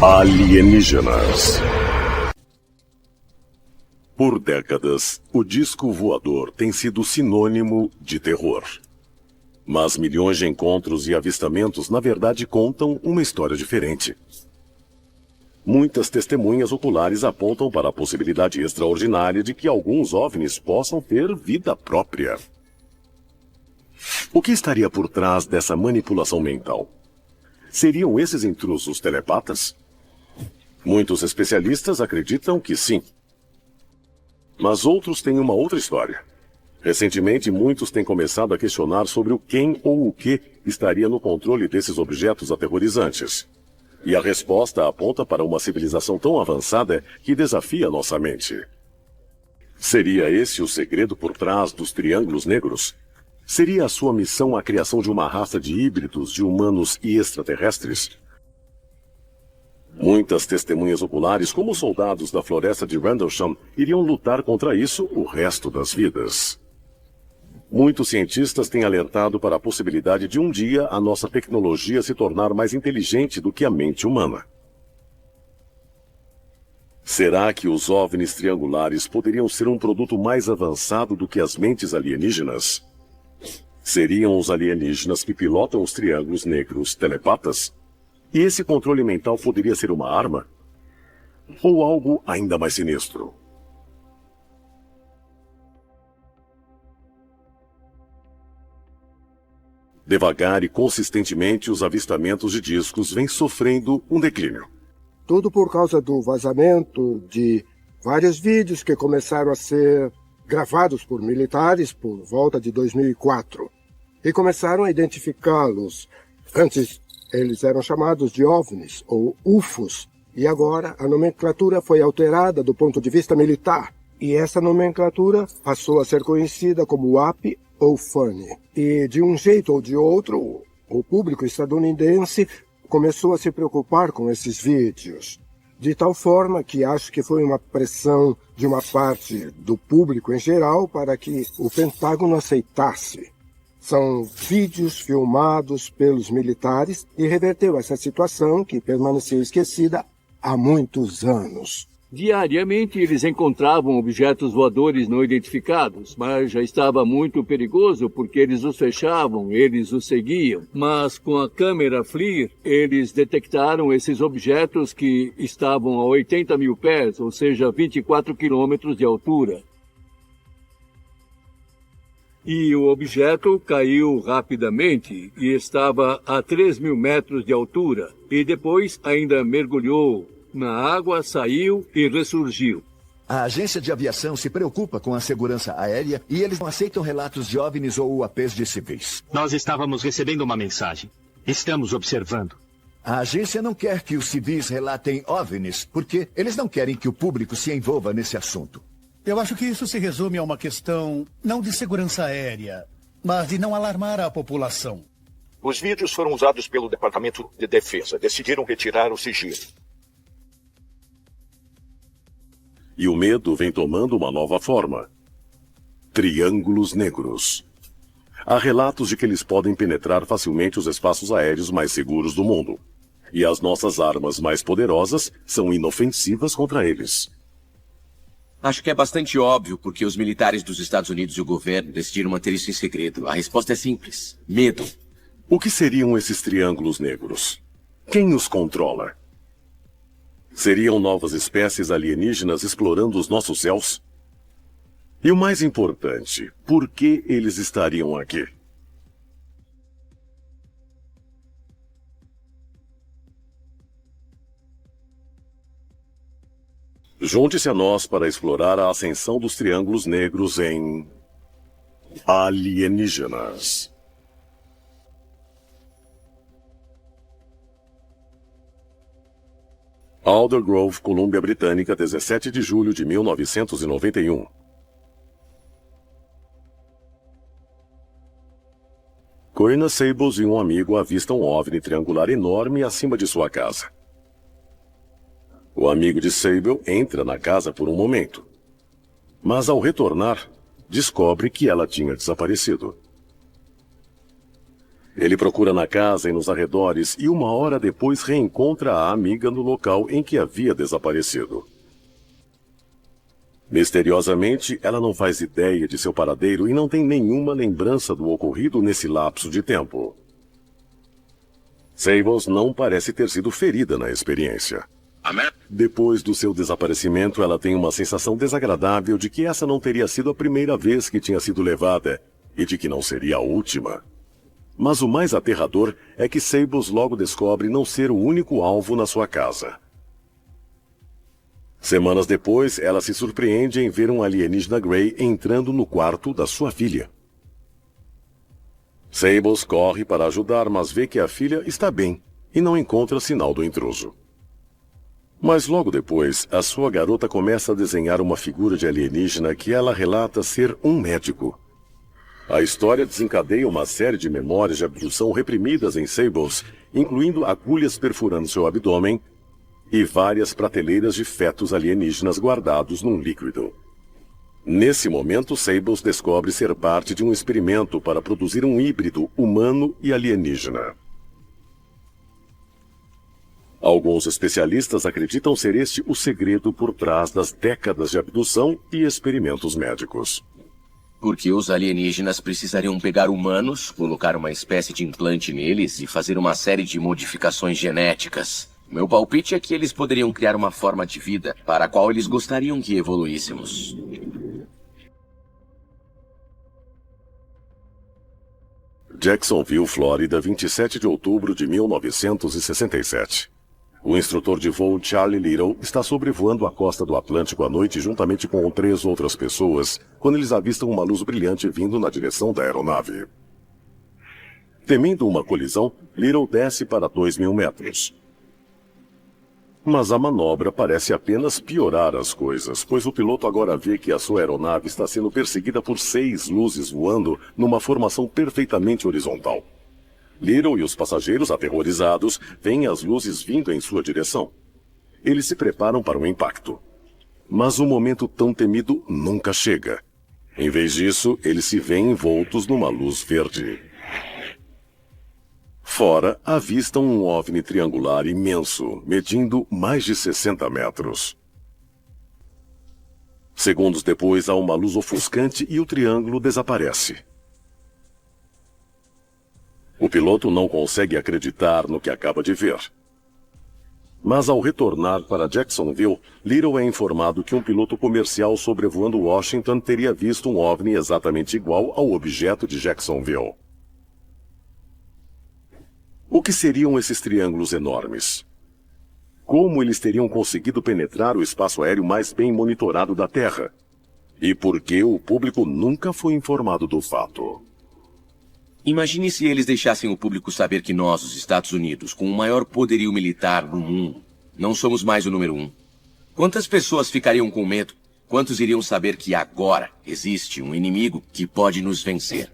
Alienígenas. Por décadas, o disco voador tem sido sinônimo de terror. Mas milhões de encontros e avistamentos, na verdade, contam uma história diferente. Muitas testemunhas oculares apontam para a possibilidade extraordinária de que alguns OVNIs possam ter vida própria. O que estaria por trás dessa manipulação mental? Seriam esses intrusos telepatas? Muitos especialistas acreditam que sim. Mas outros têm uma outra história. Recentemente, muitos têm começado a questionar sobre o quem ou o que estaria no controle desses objetos aterrorizantes. E a resposta aponta para uma civilização tão avançada que desafia nossa mente. Seria esse o segredo por trás dos triângulos negros? Seria a sua missão a criação de uma raça de híbridos de humanos e extraterrestres? Muitas testemunhas oculares, como soldados da floresta de Rendlesham, iriam lutar contra isso o resto das vidas. Muitos cientistas têm alertado para a possibilidade de um dia a nossa tecnologia se tornar mais inteligente do que a mente humana. Será que os OVNIs triangulares poderiam ser um produto mais avançado do que as mentes alienígenas? Seriam os alienígenas que pilotam os triângulos negros telepatas? E esse controle mental poderia ser uma arma? Ou algo ainda mais sinistro? Devagar e consistentemente, os avistamentos de discos vêm sofrendo um declínio. Tudo por causa do vazamento de vários vídeos que começaram a ser gravados por militares por volta de 2004. E começaram a identificá-los. Antes, eles eram chamados de OVNIs, ou UFOs. E agora, a nomenclatura foi alterada do ponto de vista militar. E essa nomenclatura passou a ser conhecida como UAP ou FUNI. E, de um jeito ou de outro, o público estadunidense começou a se preocupar com esses vídeos. De tal forma que acho que foi uma pressão de uma parte do público em geral para que o Pentágono aceitasse. São vídeos filmados pelos militares e reverteu essa situação que permaneceu esquecida há muitos anos. Diariamente eles encontravam objetos voadores não identificados, mas já estava muito perigoso porque eles os fechavam, eles os seguiam. Mas com a câmera FLIR, eles detectaram esses objetos que estavam a 80 mil pés, ou seja, 24 quilômetros de altura. E o objeto caiu rapidamente e estava a 3 mil metros de altura. E depois ainda mergulhou na água, saiu e ressurgiu. A agência de aviação se preocupa com a segurança aérea e eles não aceitam relatos de OVNIs ou UAPs de civis. Nós estávamos recebendo uma mensagem. Estamos observando. A agência não quer que os civis relatem OVNIs porque eles não querem que o público se envolva nesse assunto. Eu acho que isso se resume a uma questão não de segurança aérea, mas de não alarmar a população. Os vídeos foram usados pelo Departamento de Defesa. Decidiram retirar o sigilo. E o medo vem tomando uma nova forma. Triângulos negros. Há relatos de que eles podem penetrar facilmente os espaços aéreos mais seguros do mundo. E as nossas armas mais poderosas são inofensivas contra eles. Acho que é bastante óbvio porque os militares dos Estados Unidos e o governo decidiram manter isso em segredo. A resposta é simples. Medo. O que seriam esses triângulos negros? Quem os controla? Seriam novas espécies alienígenas explorando os nossos céus? E o mais importante, por que eles estariam aqui? Junte-se a nós para explorar a ascensão dos triângulos negros em Alienígenas. Aldergrove, Colômbia Britânica, 17 de julho de 1991. Corinna Sables e um amigo avistam um OVNI triangular enorme acima de sua casa. O amigo de Sable entra na casa por um momento. Mas ao retornar, descobre que ela tinha desaparecido. Ele procura na casa e nos arredores e 1 hora depois reencontra a amiga no local em que havia desaparecido. Misteriosamente, ela não faz ideia de seu paradeiro e não tem nenhuma lembrança do ocorrido nesse lapso de tempo. Sables não parece ter sido ferida na experiência. Depois do seu desaparecimento, ela tem uma sensação desagradável de que essa não teria sido a primeira vez que tinha sido levada e de que não seria a última. Mas o mais aterrador é que Sables logo descobre não ser o único alvo na sua casa. Semanas depois, ela se surpreende em ver um alienígena Grey entrando no quarto da sua filha. Sables corre para ajudar, mas vê que a filha está bem e não encontra sinal do intruso. Mas logo depois, a sua garota começa a desenhar uma figura de alienígena que ela relata ser um médico. A história desencadeia uma série de memórias de abdução reprimidas em Sables, incluindo agulhas perfurando seu abdômen e várias prateleiras de fetos alienígenas guardados num líquido. Nesse momento, Sables descobre ser parte de um experimento para produzir um híbrido humano e alienígena. Alguns especialistas acreditam ser este o segredo por trás das décadas de abdução e experimentos médicos. Porque os alienígenas precisariam pegar humanos, colocar uma espécie de implante neles e fazer uma série de modificações genéticas. Meu palpite é que eles poderiam criar uma forma de vida para a qual eles gostariam que evoluíssemos. Jacksonville, Flórida, 27 de outubro de 1967. O instrutor de voo Charlie Little está sobrevoando a costa do Atlântico à noite juntamente com 3 outras pessoas, quando eles avistam uma luz brilhante vindo na direção da aeronave. Temendo uma colisão, Little desce para 2.000 metros. Mas a manobra parece apenas piorar as coisas, pois o piloto agora vê que a sua aeronave está sendo perseguida por 6 luzes voando numa formação perfeitamente horizontal. Little e os passageiros, aterrorizados, veem as luzes vindo em sua direção. Eles se preparam para um impacto. Mas o momento tão temido nunca chega. Em vez disso, eles se veem envoltos numa luz verde. Fora, avistam um OVNI triangular imenso, medindo mais de 60 metros. Segundos depois, há uma luz ofuscante e o triângulo desaparece. O piloto não consegue acreditar no que acaba de ver. Mas ao retornar para Jacksonville, Little é informado que um piloto comercial sobrevoando Washington teria visto um OVNI exatamente igual ao objeto de Jacksonville. O que seriam esses triângulos enormes? Como eles teriam conseguido penetrar o espaço aéreo mais bem monitorado da Terra? E por que o público nunca foi informado do fato? Imagine se eles deixassem o público saber que nós, os Estados Unidos, com o maior poderio militar no mundo, não somos mais o número 1. Quantas pessoas ficariam com medo? Quantos iriam saber que agora existe um inimigo que pode nos vencer?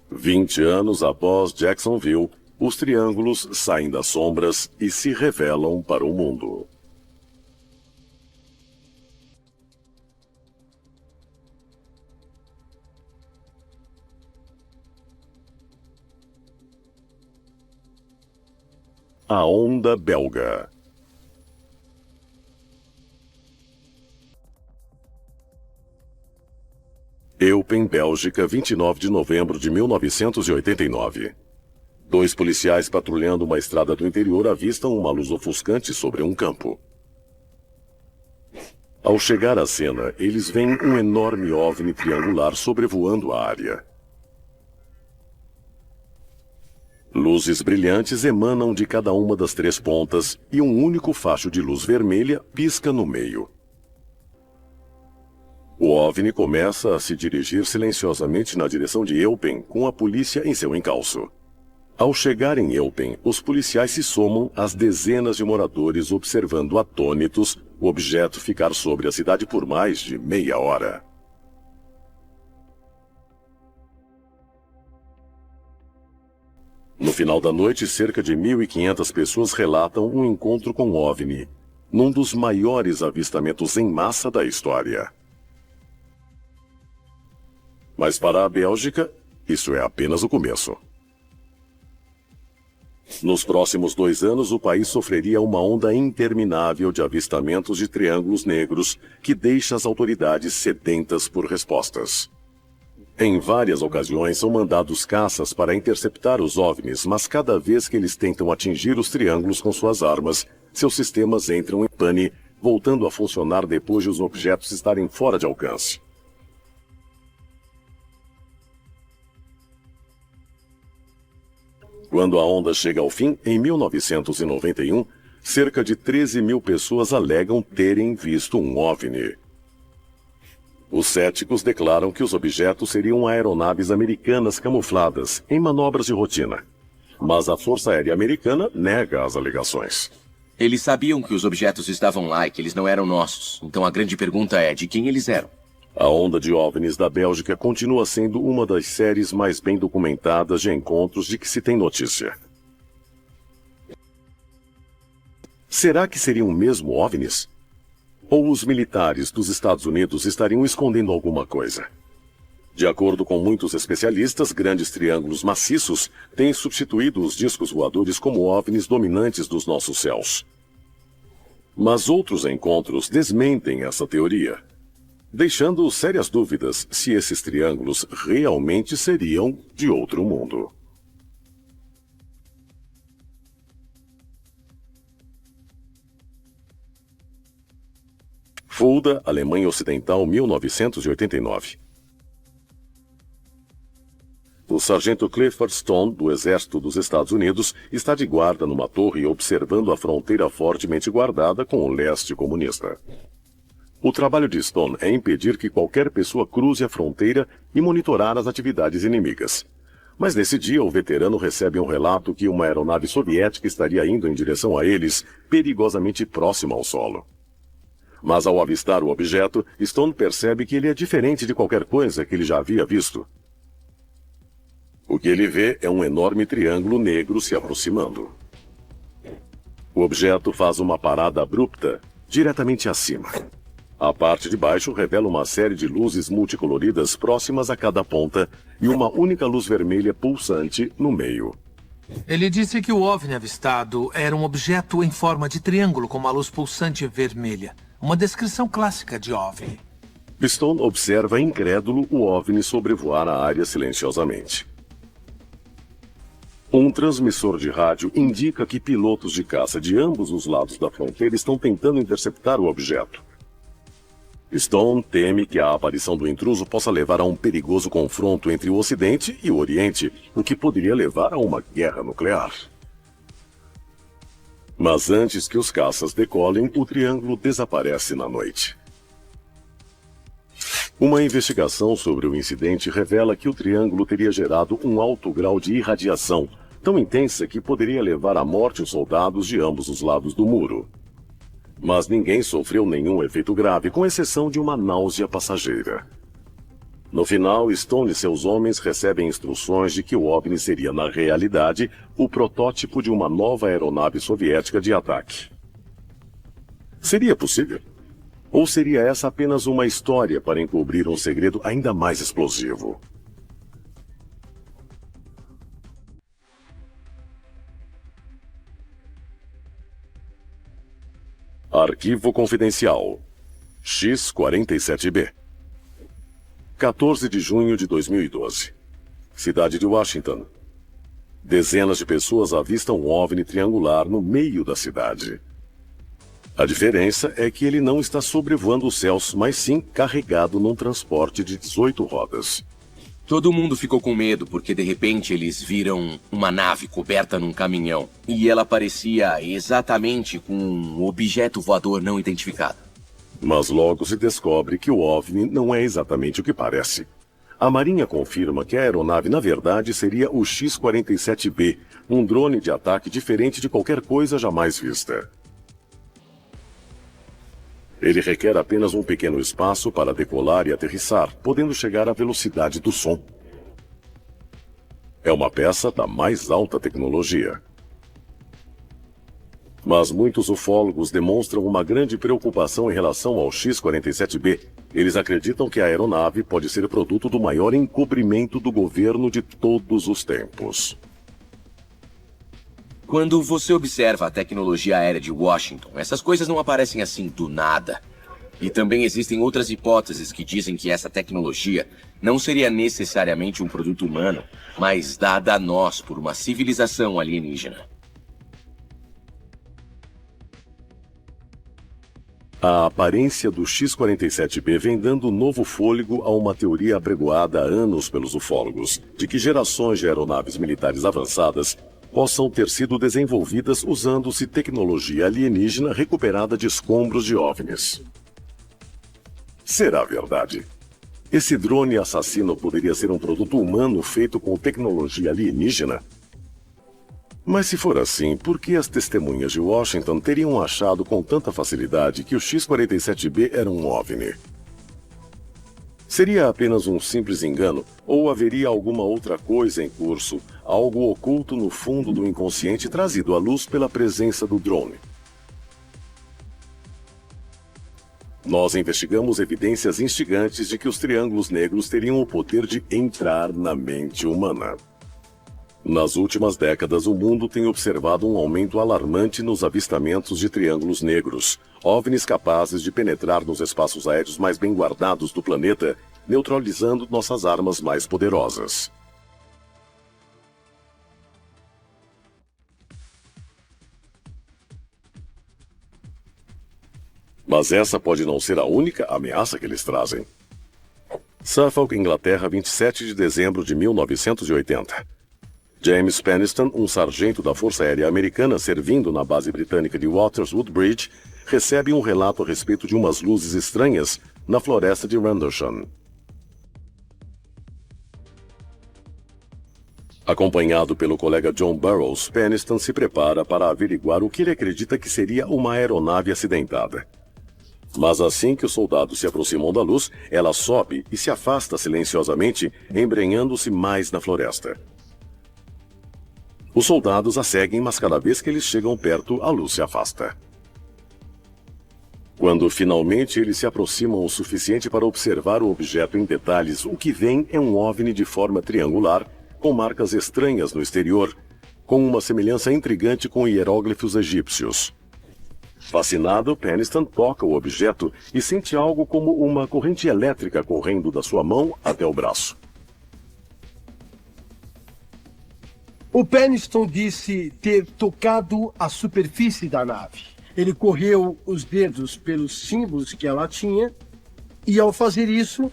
20 anos após Jacksonville, os triângulos saem das sombras e se revelam para o mundo. A onda belga. Eupen, Bélgica, 29 de novembro de 1989. 2 policiais patrulhando uma estrada do interior avistam uma luz ofuscante sobre um campo. Ao chegar à cena, eles veem um enorme OVNI triangular sobrevoando a área. Luzes brilhantes emanam de cada uma das 3 pontas e um único facho de luz vermelha pisca no meio. O OVNI começa a se dirigir silenciosamente na direção de Eupen, com a polícia em seu encalço. Ao chegar em Eupen, os policiais se somam às dezenas de moradores observando atônitos o objeto ficar sobre a cidade por mais de meia hora. No final da noite, cerca de 1.500 pessoas relatam um encontro com OVNI, num dos maiores avistamentos em massa da história. Mas para a Bélgica, isso é apenas o começo. Nos próximos 2 anos, o país sofreria uma onda interminável de avistamentos de triângulos negros que deixa as autoridades sedentas por respostas. Em várias ocasiões são mandados caças para interceptar os OVNIs, mas cada vez que eles tentam atingir os triângulos com suas armas, seus sistemas entram em pane, voltando a funcionar depois de os objetos estarem fora de alcance. Quando a onda chega ao fim, em 1991, cerca de 13 mil pessoas alegam terem visto um OVNI. Os céticos declaram que os objetos seriam aeronaves americanas camufladas em manobras de rotina. Mas a Força Aérea Americana nega as alegações. Eles sabiam que os objetos estavam lá e que eles não eram nossos. Então a grande pergunta é de quem eles eram. A onda de OVNIs da Bélgica continua sendo uma das séries mais bem documentadas de encontros de que se tem notícia. Será que seriam mesmo OVNIs? Ou os militares dos Estados Unidos estariam escondendo alguma coisa? De acordo com muitos especialistas, grandes triângulos maciços têm substituído os discos voadores como OVNIs dominantes dos nossos céus. Mas outros encontros desmentem essa teoria, deixando sérias dúvidas se esses triângulos realmente seriam de outro mundo. Fulda, Alemanha Ocidental, 1989. O sargento Clifford Stone, do Exército dos Estados Unidos, está de guarda numa torre observando a fronteira fortemente guardada com o leste comunista. O trabalho de Stone é impedir que qualquer pessoa cruze a fronteira e monitorar as atividades inimigas. Mas nesse dia, o veterano recebe um relato que uma aeronave soviética estaria indo em direção a eles, perigosamente próxima ao solo. Mas ao avistar o objeto, Stone percebe que ele é diferente de qualquer coisa que ele já havia visto. O que ele vê é um enorme triângulo negro se aproximando. O objeto faz uma parada abrupta, diretamente acima. A parte de baixo revela uma série de luzes multicoloridas próximas a cada ponta e uma única luz vermelha pulsante no meio. Ele disse que o OVNI avistado era um objeto em forma de triângulo com uma luz pulsante vermelha. Uma descrição clássica de OVNI. Stone observa incrédulo o OVNI sobrevoar a área silenciosamente. Um transmissor de rádio indica que pilotos de caça de ambos os lados da fronteira estão tentando interceptar o objeto. Stone teme que a aparição do intruso possa levar a um perigoso confronto entre o Ocidente e o Oriente, o que poderia levar a uma guerra nuclear. Mas antes que os caças decolem, o triângulo desaparece na noite. Uma investigação sobre o incidente revela que o triângulo teria gerado um alto grau de irradiação, tão intensa que poderia levar à morte os soldados de ambos os lados do muro. Mas ninguém sofreu nenhum efeito grave, com exceção de uma náusea passageira. No final, Stone e seus homens recebem instruções de que o OVNI seria, na realidade, o protótipo de uma nova aeronave soviética de ataque. Seria possível? Ou seria essa apenas uma história para encobrir um segredo ainda mais explosivo? Arquivo Confidencial X-47B 14 de junho de 2012. Cidade de Washington. Dezenas de pessoas avistam um OVNI triangular no meio da cidade. A diferença é que ele não está sobrevoando os céus, mas sim carregado num transporte de 18 rodas. Todo mundo ficou com medo porque de repente eles viram uma nave coberta num caminhão. E ela parecia exatamente com um objeto voador não identificado. Mas logo se descobre que o OVNI não é exatamente o que parece. A Marinha confirma que a aeronave na verdade seria o X-47B, um drone de ataque diferente de qualquer coisa jamais vista. Ele requer apenas um pequeno espaço para decolar e aterrissar, podendo chegar à velocidade do som. É uma peça da mais alta tecnologia. Mas muitos ufólogos demonstram uma grande preocupação em relação ao X-47B. Eles acreditam que a aeronave pode ser produto do maior encobrimento do governo de todos os tempos. Quando você observa a tecnologia aérea de Washington, essas coisas não aparecem assim do nada. E também existem outras hipóteses que dizem que essa tecnologia não seria necessariamente um produto humano, mas dada a nós por uma civilização alienígena. A aparência do X-47B vem dando novo fôlego a uma teoria apregoada há anos pelos ufólogos, de que gerações de aeronaves militares avançadas possam ter sido desenvolvidas usando-se tecnologia alienígena recuperada de escombros de OVNIs. Será verdade? Esse drone assassino poderia ser um produto humano feito com tecnologia alienígena? Mas se for assim, por que as testemunhas de Washington teriam achado com tanta facilidade que o X-47B era um OVNI? Seria apenas um simples engano, ou haveria alguma outra coisa em curso, algo oculto no fundo do inconsciente trazido à luz pela presença do drone? Nós investigamos evidências instigantes de que os triângulos negros teriam o poder de entrar na mente humana. Nas últimas décadas, o mundo tem observado um aumento alarmante nos avistamentos de triângulos negros, OVNIs capazes de penetrar nos espaços aéreos mais bem guardados do planeta, neutralizando nossas armas mais poderosas. Mas essa pode não ser a única ameaça que eles trazem. Suffolk, Inglaterra, 27 de dezembro de 1980. James Peniston, um sargento da Força Aérea Americana servindo na base britânica de Waters Woodbridge, recebe um relato a respeito de umas luzes estranhas na floresta de Rendlesham. Acompanhado pelo colega John Burroughs, Peniston se prepara para averiguar o que ele acredita que seria uma aeronave acidentada. Mas assim que os soldados se aproximam da luz, ela sobe e se afasta silenciosamente, embrenhando-se mais na floresta. Os soldados a seguem, mas cada vez que eles chegam perto, a luz se afasta. Quando finalmente eles se aproximam o suficiente para observar o objeto em detalhes, o que vem é um OVNI de forma triangular, com marcas estranhas no exterior, com uma semelhança intrigante com hieróglifos egípcios. Fascinado, Peniston toca o objeto e sente algo como uma corrente elétrica correndo da sua mão até o braço. O Peniston disse ter tocado a superfície da nave. Ele correu os dedos pelos símbolos que ela tinha e, ao fazer isso,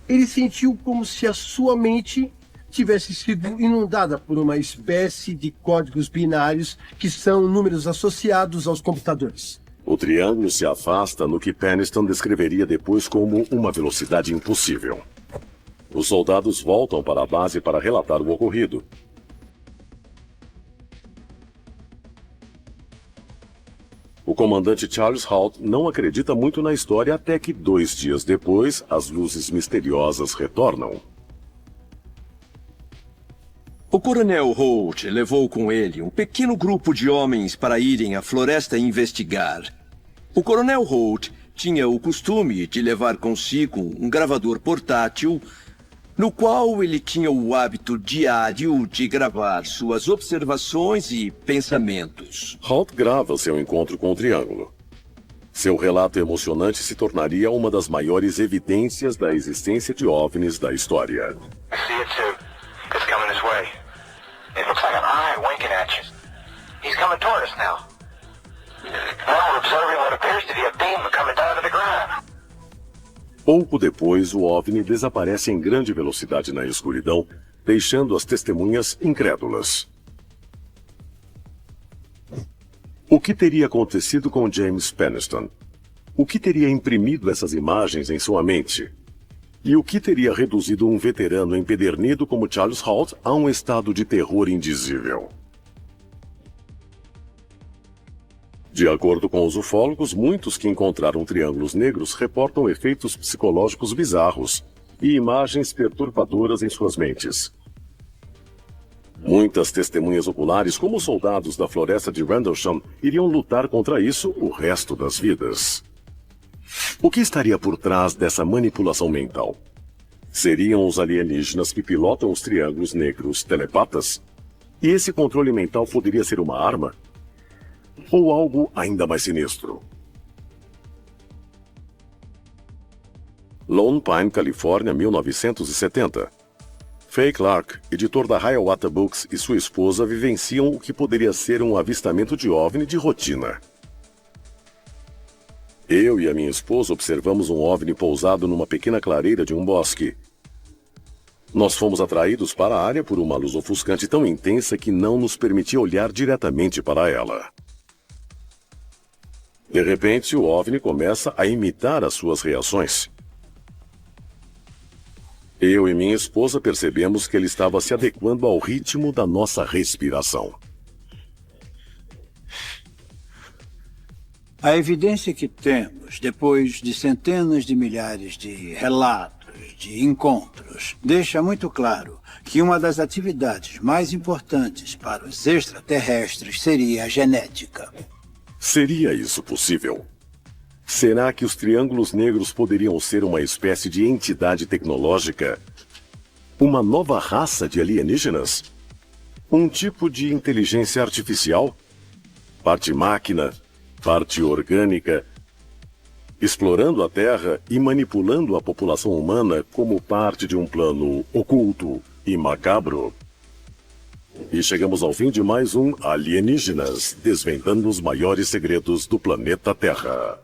ele sentiu como se a sua mente tivesse sido inundada por uma espécie de códigos binários que são números associados aos computadores. O triângulo se afasta no que Peniston descreveria depois como uma velocidade impossível. Os soldados voltam para a base para relatar o ocorrido. O comandante Charles Halt não acredita muito na história até que 2 dias depois, as luzes misteriosas retornam. O coronel Holt levou com ele um pequeno grupo de homens para irem à floresta investigar. O coronel Holt tinha o costume de levar consigo um gravador portátil, no qual ele tinha o hábito diário de gravar suas observações e pensamentos. Halt grava seu encontro com o triângulo. Seu relato emocionante se tornaria uma das maiores evidências da existência de OVNIs da história. Pouco depois, o OVNI desaparece em grande velocidade na escuridão, deixando as testemunhas incrédulas. O que teria acontecido com James Peniston? O que teria imprimido essas imagens em sua mente? E o que teria reduzido um veterano empedernido como Charles Halt a um estado de terror indizível? De acordo com os ufólogos, muitos que encontraram triângulos negros reportam efeitos psicológicos bizarros e imagens perturbadoras em suas mentes. Muitas testemunhas oculares, como soldados da floresta de Rendlesham, iriam lutar contra isso o resto das vidas. O que estaria por trás dessa manipulação mental? Seriam os alienígenas que pilotam os triângulos negros telepatas? E esse controle mental poderia ser uma arma? Ou algo ainda mais sinistro? Lone Pine, Califórnia, 1970. Fay Clark, editor da Hiawatha Books, e sua esposa vivenciam o que poderia ser um avistamento de OVNI de rotina. Eu e a minha esposa observamos um OVNI pousado numa pequena clareira de um bosque. Nós fomos atraídos para a área por uma luz ofuscante tão intensa que não nos permitia olhar diretamente para ela. De repente, o OVNI começa a imitar as suas reações. Eu e minha esposa percebemos que ele estava se adequando ao ritmo da nossa respiração. A evidência que temos, depois de centenas de milhares de relatos, de encontros, deixa muito claro que uma das atividades mais importantes para os extraterrestres seria a genética. Seria isso possível? Será que os triângulos negros poderiam ser uma espécie de entidade tecnológica? Uma nova raça de alienígenas? Um tipo de inteligência artificial? Parte máquina, parte orgânica, explorando a Terra e manipulando a população humana como parte de um plano oculto e macabro? E chegamos ao fim de mais um Alienígenas, desvendando os maiores segredos do planeta Terra.